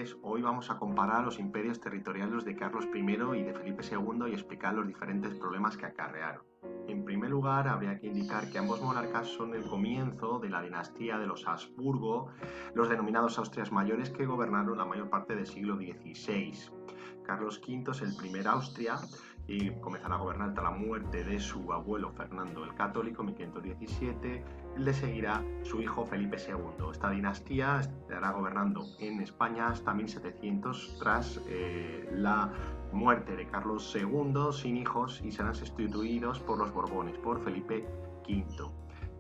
noches. Hoy vamos a comparar los imperios territoriales de Carlos I y de Felipe II y explicar los diferentes problemas que acarrearon. En primer lugar, habría que indicar que ambos monarcas son el comienzo de la dinastía de los Habsburgo, los denominados Austrias mayores, que gobernaron la mayor parte del siglo XVI. Carlos V es el primer Austria y comenzará a gobernar hasta la muerte de su abuelo Fernando el Católico en 1517. Le seguirá su hijo Felipe II. Esta dinastía estará gobernando en España hasta 1700 tras la muerte de Carlos II sin hijos, y serán sustituidos por los Borbones, por Felipe V.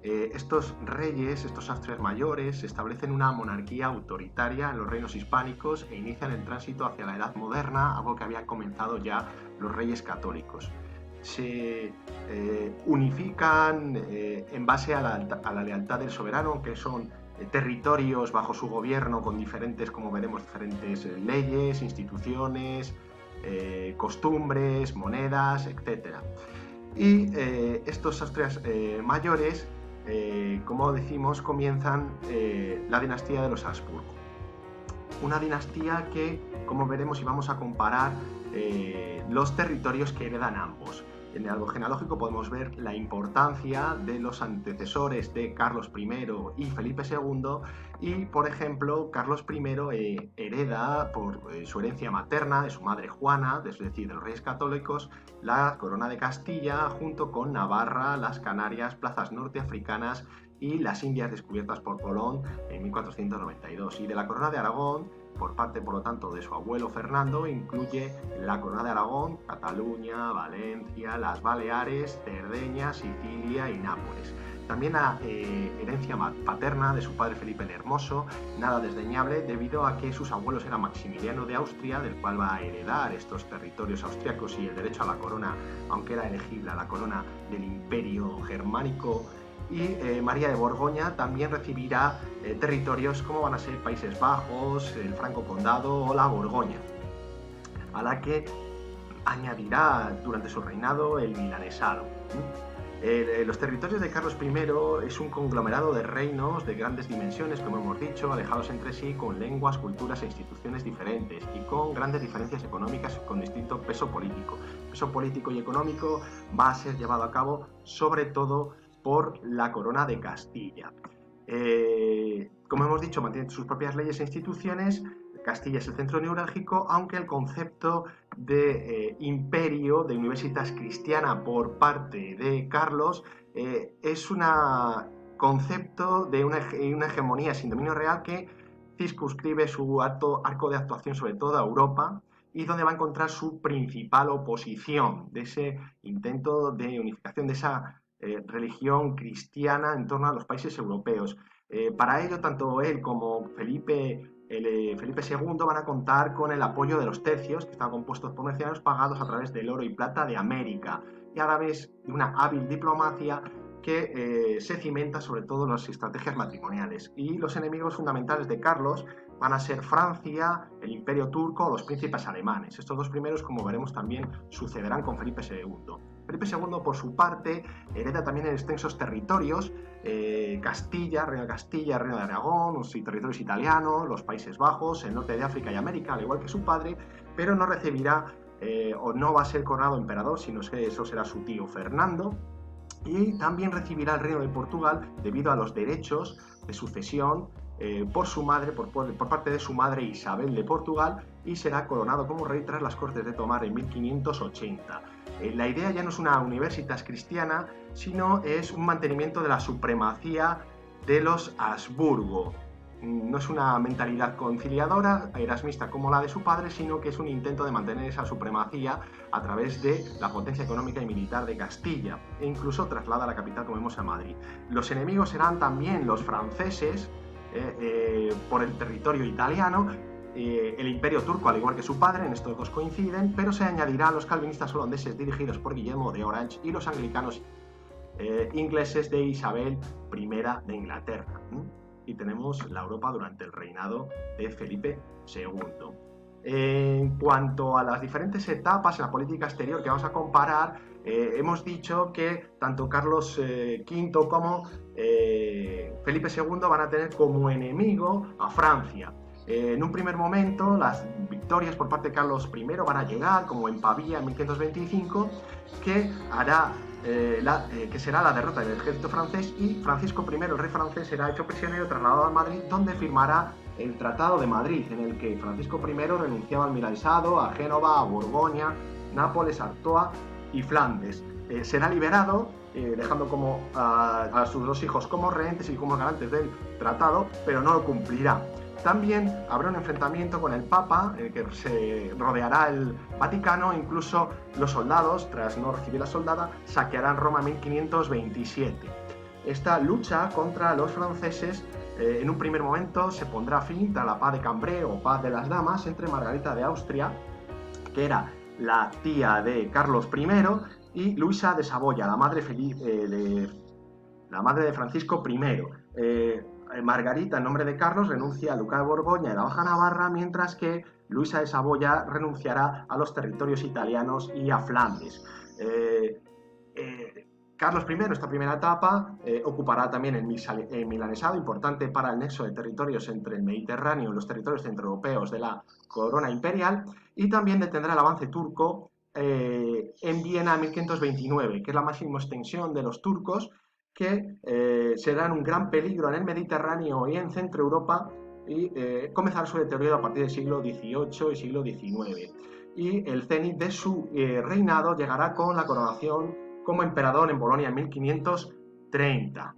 Estos reyes, estos Austrias mayores, establecen una monarquía autoritaria en los reinos hispánicos e inician el tránsito hacia la Edad Moderna, algo que habían comenzado ya los reyes católicos. Se unifican en base a la lealtad del soberano, que son territorios bajo su gobierno con diferentes, como veremos, diferentes leyes, instituciones, costumbres, monedas, etc. Y estos Austrias mayores, como decimos, comienzan la dinastía de los Habsburgo. Una dinastía que, como veremos y vamos a comparar, los territorios que heredan ambos. En el árbol genealógico podemos ver la importancia de los antecesores de Carlos I y Felipe II, y por ejemplo Carlos I hereda por su herencia materna de su madre Juana, es decir, de los reyes católicos, la corona de Castilla junto con Navarra, las Canarias, plazas norteafricanas y las Indias descubiertas por Colón en 1492, y de la corona de Aragón por parte, por lo tanto, de su abuelo Fernando, incluye la corona de Aragón, Cataluña, Valencia, las Baleares, Cerdeña, Sicilia y Nápoles. También la herencia paterna de su padre Felipe el Hermoso, nada desdeñable debido a que sus abuelos eran Maximiliano de Austria, del cual va a heredar estos territorios austriacos y el derecho a la corona, aunque era elegible a la corona del Imperio Germánico, y María de Borgoña también recibirá territorios como van a ser Países Bajos, el Franco Condado o la Borgoña, a la que añadirá durante su reinado el milanesado. Los territorios de Carlos I es un conglomerado de reinos de grandes dimensiones, como hemos dicho, alejados entre sí, con lenguas, culturas e instituciones diferentes y con grandes diferencias económicas con distinto peso político. El peso político y económico va a ser llevado a cabo sobre todo por la corona de Castilla. Como hemos dicho, mantiene sus propias leyes e instituciones. Castilla es el centro neurálgico, aunque el concepto de imperio, de universitas cristiana por parte de Carlos, es un concepto de una hegemonía sin dominio real que circunscribe su arco de actuación sobre toda Europa, y donde va a encontrar su principal oposición de ese intento de unificación de esa religión cristiana en torno a los países europeos. Para ello, tanto él como Felipe II van a contar con el apoyo de los tercios, que están compuestos por mercenarios pagados a través del oro y plata de América, y a través de una hábil diplomacia que se cimenta sobre todo en las estrategias matrimoniales. Y los enemigos fundamentales de Carlos van a ser Francia, el Imperio Turco o los príncipes alemanes. Estos dos primeros, como veremos, también sucederán con Felipe II. Felipe II, por su parte, hereda también extensos territorios, Castilla, Reino de Castilla, Reino de Aragón, los territorios italianos, los Países Bajos, el norte de África y América, al igual que su padre, pero no recibirá o no va a ser coronado emperador, sino que eso será su tío Fernando. Y también recibirá el reino de Portugal debido a los derechos de sucesión por su madre, por parte de su madre Isabel de Portugal, y será coronado como rey tras las Cortes de Tomar en 1580. La idea ya no es una universitas cristiana, sino es un mantenimiento de la supremacía de los Habsburgo. No es una mentalidad conciliadora, erasmista como la de su padre, sino que es un intento de mantener esa supremacía a través de la potencia económica y militar de Castilla, e incluso traslada la capital, como vemos, a Madrid. Los enemigos serán también los franceses por el territorio italiano, el Imperio Turco, al igual que su padre, en estos dos coinciden, pero se añadirá a los calvinistas holandeses dirigidos por Guillermo de Orange y los anglicanos ingleses de Isabel I de Inglaterra. Y tenemos la Europa durante el reinado de Felipe II. En cuanto a las diferentes etapas en la política exterior que vamos a comparar, hemos dicho que tanto Carlos V como Felipe II van a tener como enemigo a Francia. En un primer momento, las victorias por parte de Carlos I van a llegar, como en Pavía en 1525, que será la derrota del ejército francés, y Francisco I, el rey francés, será hecho prisionero y trasladado a Madrid, donde firmará el Tratado de Madrid, en el que Francisco I renunciaba al Milanesado, a Génova, a Borgoña, Nápoles, Artois y Flandes. Será liberado, dejando a sus dos hijos como rehenes y como garantes del tratado, pero no lo cumplirá. También habrá un enfrentamiento con el Papa, que se rodeará el Vaticano, e incluso los soldados, tras no recibir la soldada, saquearán Roma en 1527. Esta lucha contra los franceses, en un primer momento, se pondrá fin tras la paz de Cambrai o paz de las damas entre Margarita de Austria, que era la tía de Carlos I, y Luisa de Saboya, la madre de Francisco I. Margarita, en nombre de Carlos, renuncia al ducado de Borgoña y la Baja Navarra, mientras que Luisa de Saboya renunciará a los territorios italianos y a Flandes. Carlos I, en esta primera etapa, ocupará también el Milanesado, importante para el nexo de territorios entre el Mediterráneo y los territorios centroeuropeos de la corona imperial, y también detendrá el avance turco en Viena en 1529, que es la máxima extensión de los turcos, que serán un gran peligro en el Mediterráneo y en Centro Europa, y comenzará su deterioro a partir del siglo XVIII y siglo XIX. Y el cenit de su reinado llegará con la coronación como emperador en Bolonia en 1530.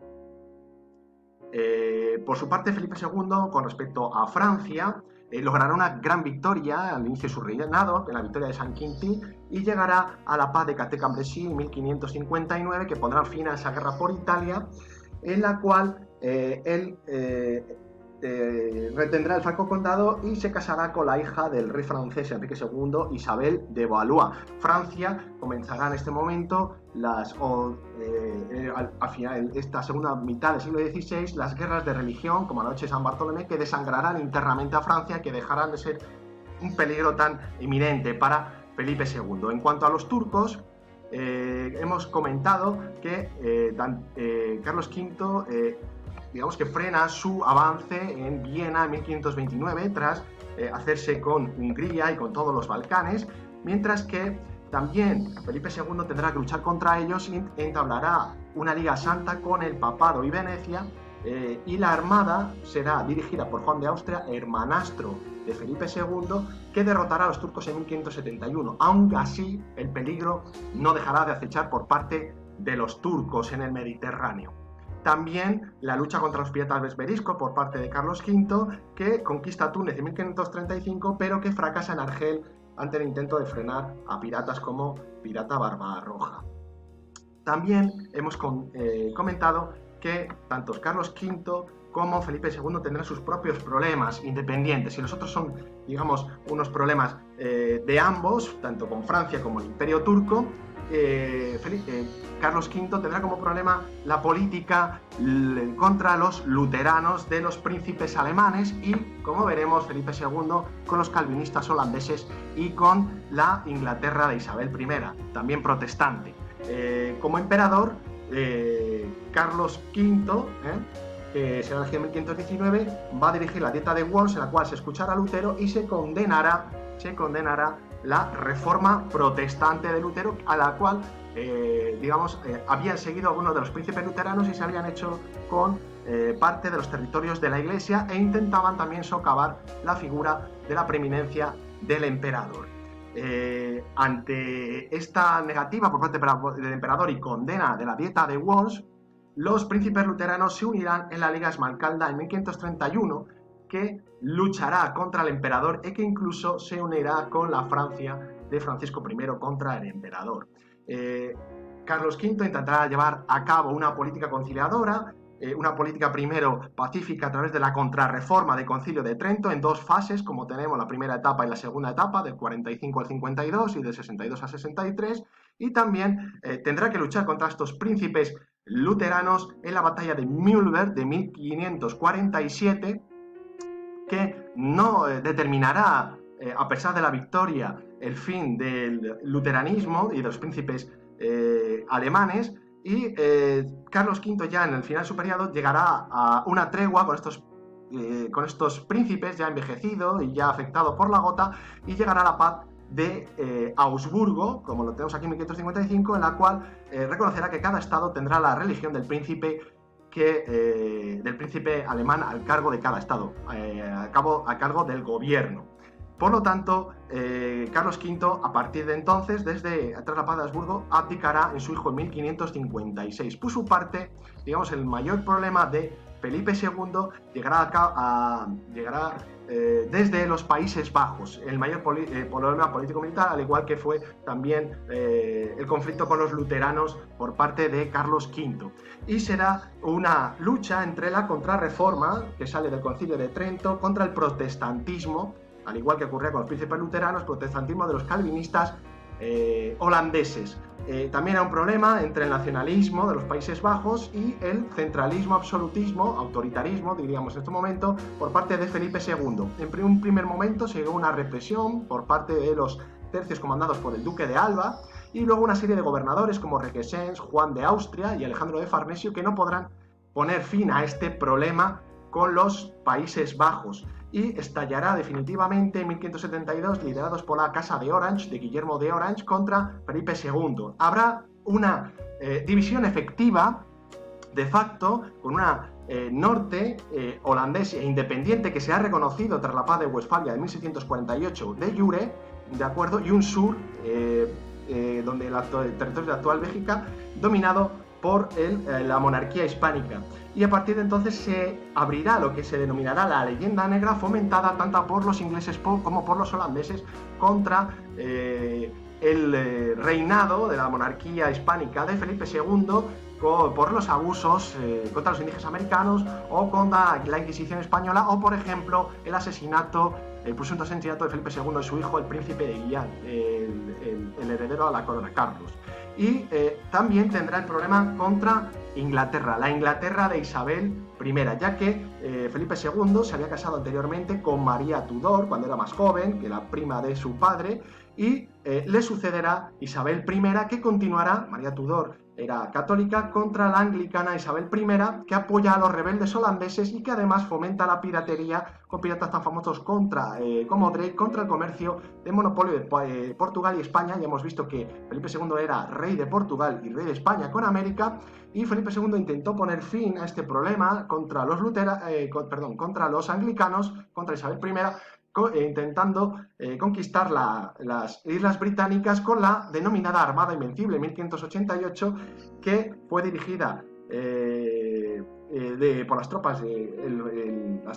Por su parte, Felipe II, con respecto a Francia, logrará una gran victoria al inicio de su reinado, en la victoria de Saint-Quentin, y llegará a la paz de Catté-Cambrésis en 1559, que pondrá fin a esa guerra por Italia, en la cual él retendrá el Franco Condado y se casará con la hija del rey francés Enrique II, Isabel de Valois. Francia comenzará en este momento, al final de esta segunda mitad del siglo XVI, las guerras de religión, como la noche de San Bartolomé, que desangrarán internamente a Francia, que dejarán de ser un peligro tan inminente para Felipe II. En cuanto a los turcos, hemos comentado que Carlos V digamos que frena su avance en Viena en 1529 tras hacerse con Hungría y con todos los Balcanes, mientras que también Felipe II tendrá que luchar contra ellos y entablará una liga santa con el papado y Venecia, y la armada será dirigida por Juan de Austria, hermanastro de Felipe II, que derrotará a los turcos en 1571. Aún así, el peligro no dejará de acechar por parte de los turcos en el Mediterráneo. También la lucha contra los piratas berberiscos por parte de Carlos V, que conquista Túnez en 1535, pero que fracasa en Argel ante el intento de frenar a piratas como Pirata Barbarroja. También hemos comentado que tanto Carlos V como Felipe II tendrán sus propios problemas independientes, y los otros son, digamos, unos problemas de ambos, tanto con Francia como el Imperio Turco. Carlos V tendrá como problema la política contra los luteranos de los príncipes alemanes, y, como veremos, Felipe II con los calvinistas holandeses y con la Inglaterra de Isabel I, también protestante. Como emperador, Carlos V, que será elegido en 1519, va a dirigir la Dieta de Worms, en la cual se escuchará a Lutero y se condenará la reforma protestante de Lutero, a la cual habían seguido algunos de los príncipes luteranos y se habían hecho con parte de los territorios de la Iglesia, e intentaban también socavar la figura de la preeminencia del emperador. Ante esta negativa por parte del emperador y condena de la Dieta de Worms, los príncipes luteranos se unirán en la Liga Esmalcalda en 1531, que luchará contra el emperador y que incluso se unirá con la Francia de Francisco I contra el emperador. Carlos V intentará llevar a cabo una política conciliadora, una política primero pacífica a través de la contrarreforma del Concilio de Trento en dos fases, como tenemos la primera etapa y la segunda etapa, del 45 al 52 y del 62 al 63, y también tendrá que luchar contra estos príncipes luteranos en la batalla de Mühlberg de 1547, que no determinará, a pesar de la victoria, el fin del luteranismo y de los príncipes alemanes, y Carlos V, ya en el final de su periodo, llegará a una tregua con estos con estos príncipes ya envejecido y ya afectado por la gota, y llegará la paz de Augsburgo, como lo tenemos aquí en 1555, en la cual reconocerá que cada estado tendrá la religión del príncipe alemán al cargo de cada estado, a cargo del gobierno. Por lo tanto, Carlos V, a partir de entonces, tras la paz de Habsburgo, abdicará en su hijo en 1556. Por su parte, digamos, el mayor problema de Felipe II llegará desde los Países Bajos, el mayor problema político-militar, al igual que fue también el conflicto con los luteranos por parte de Carlos V. Y será una lucha entre la contrarreforma, que sale del Concilio de Trento, contra el protestantismo, al igual que ocurría con los príncipes luteranos, protestantismo de los calvinistas holandeses. También hay un problema entre el nacionalismo de los Países Bajos y el centralismo, absolutismo, autoritarismo, diríamos en este momento, por parte de Felipe II. En un primer momento se llegó una represión por parte de los tercios comandados por el duque de Alba, y luego una serie de gobernadores como Requesens, Juan de Austria y Alejandro de Farnesio, que no podrán poner fin a este problema con los Países Bajos, y estallará definitivamente en 1572, liderados por la Casa de Orange, de Guillermo de Orange, contra Felipe II. Habrá una división efectiva, de facto, con una norte holandés e independiente que se ha reconocido tras la paz de Westfalia de 1648 de jure, ¿de acuerdo? Y un sur, donde el territorio de la actual Bélgica, dominado por la monarquía hispánica. Y a partir de entonces se abrirá lo que se denominará la leyenda negra, fomentada tanto por los ingleses como por los holandeses contra el reinado de la monarquía hispánica de Felipe II, por los abusos contra los indígenas americanos, o contra la Inquisición española, o por ejemplo el presunto asesinato de Felipe II de su hijo, el príncipe de Guián, el heredero a la corona, Carlos. Y también tendrá el problema contra Inglaterra, la Inglaterra de Isabel I, ya que Felipe II se había casado anteriormente con María Tudor cuando era más joven, que la prima de su padre, y le sucederá Isabel I, que continuará. María Tudor era católica, contra la anglicana Isabel I, que apoya a los rebeldes holandeses y que además fomenta la piratería, con piratas tan famosos como Drake, contra el comercio de monopolio de Portugal y España. Ya hemos visto que Felipe II era rey de Portugal y rey de España con América, y Felipe II intentó poner fin a este problema contra los anglicanos, contra Isabel I, intentando conquistar las Islas Británicas con la denominada Armada Invencible en 1588, que fue dirigida por las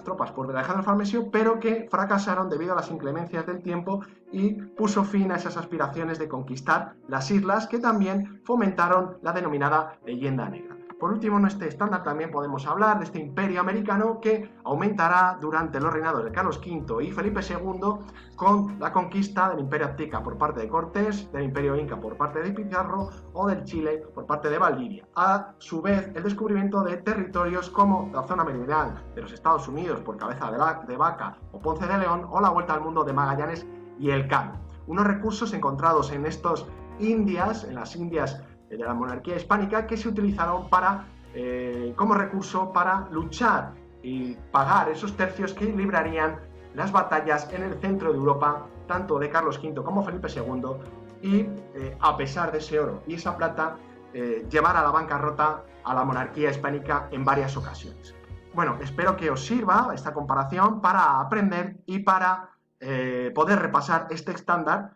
tropas por Alejandro Farnesio, pero que fracasaron debido a las inclemencias del tiempo, y puso fin a esas aspiraciones de conquistar las islas, que también fomentaron la denominada leyenda negra. Por último, en este estándar también podemos hablar de este imperio americano, que aumentará durante los reinados de Carlos V y Felipe II, con la conquista del imperio azteca por parte de Cortés, del imperio inca por parte de Pizarro, o del Chile por parte de Valdivia. A su vez, el descubrimiento de territorios como la zona meridional de los Estados Unidos por Cabeza de Vaca o Ponce de León, o la vuelta al mundo de Magallanes y Elcano. Unos recursos encontrados en las Indias de la monarquía hispánica, que se utilizaron como recurso para luchar y pagar esos tercios que librarían las batallas en el centro de Europa, tanto de Carlos V como Felipe II, y a pesar de ese oro y esa plata, llevar a la bancarrota a la monarquía hispánica en varias ocasiones. Bueno, espero que os sirva esta comparación para aprender y para poder repasar este estándar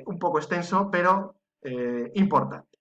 un poco extenso, pero importante.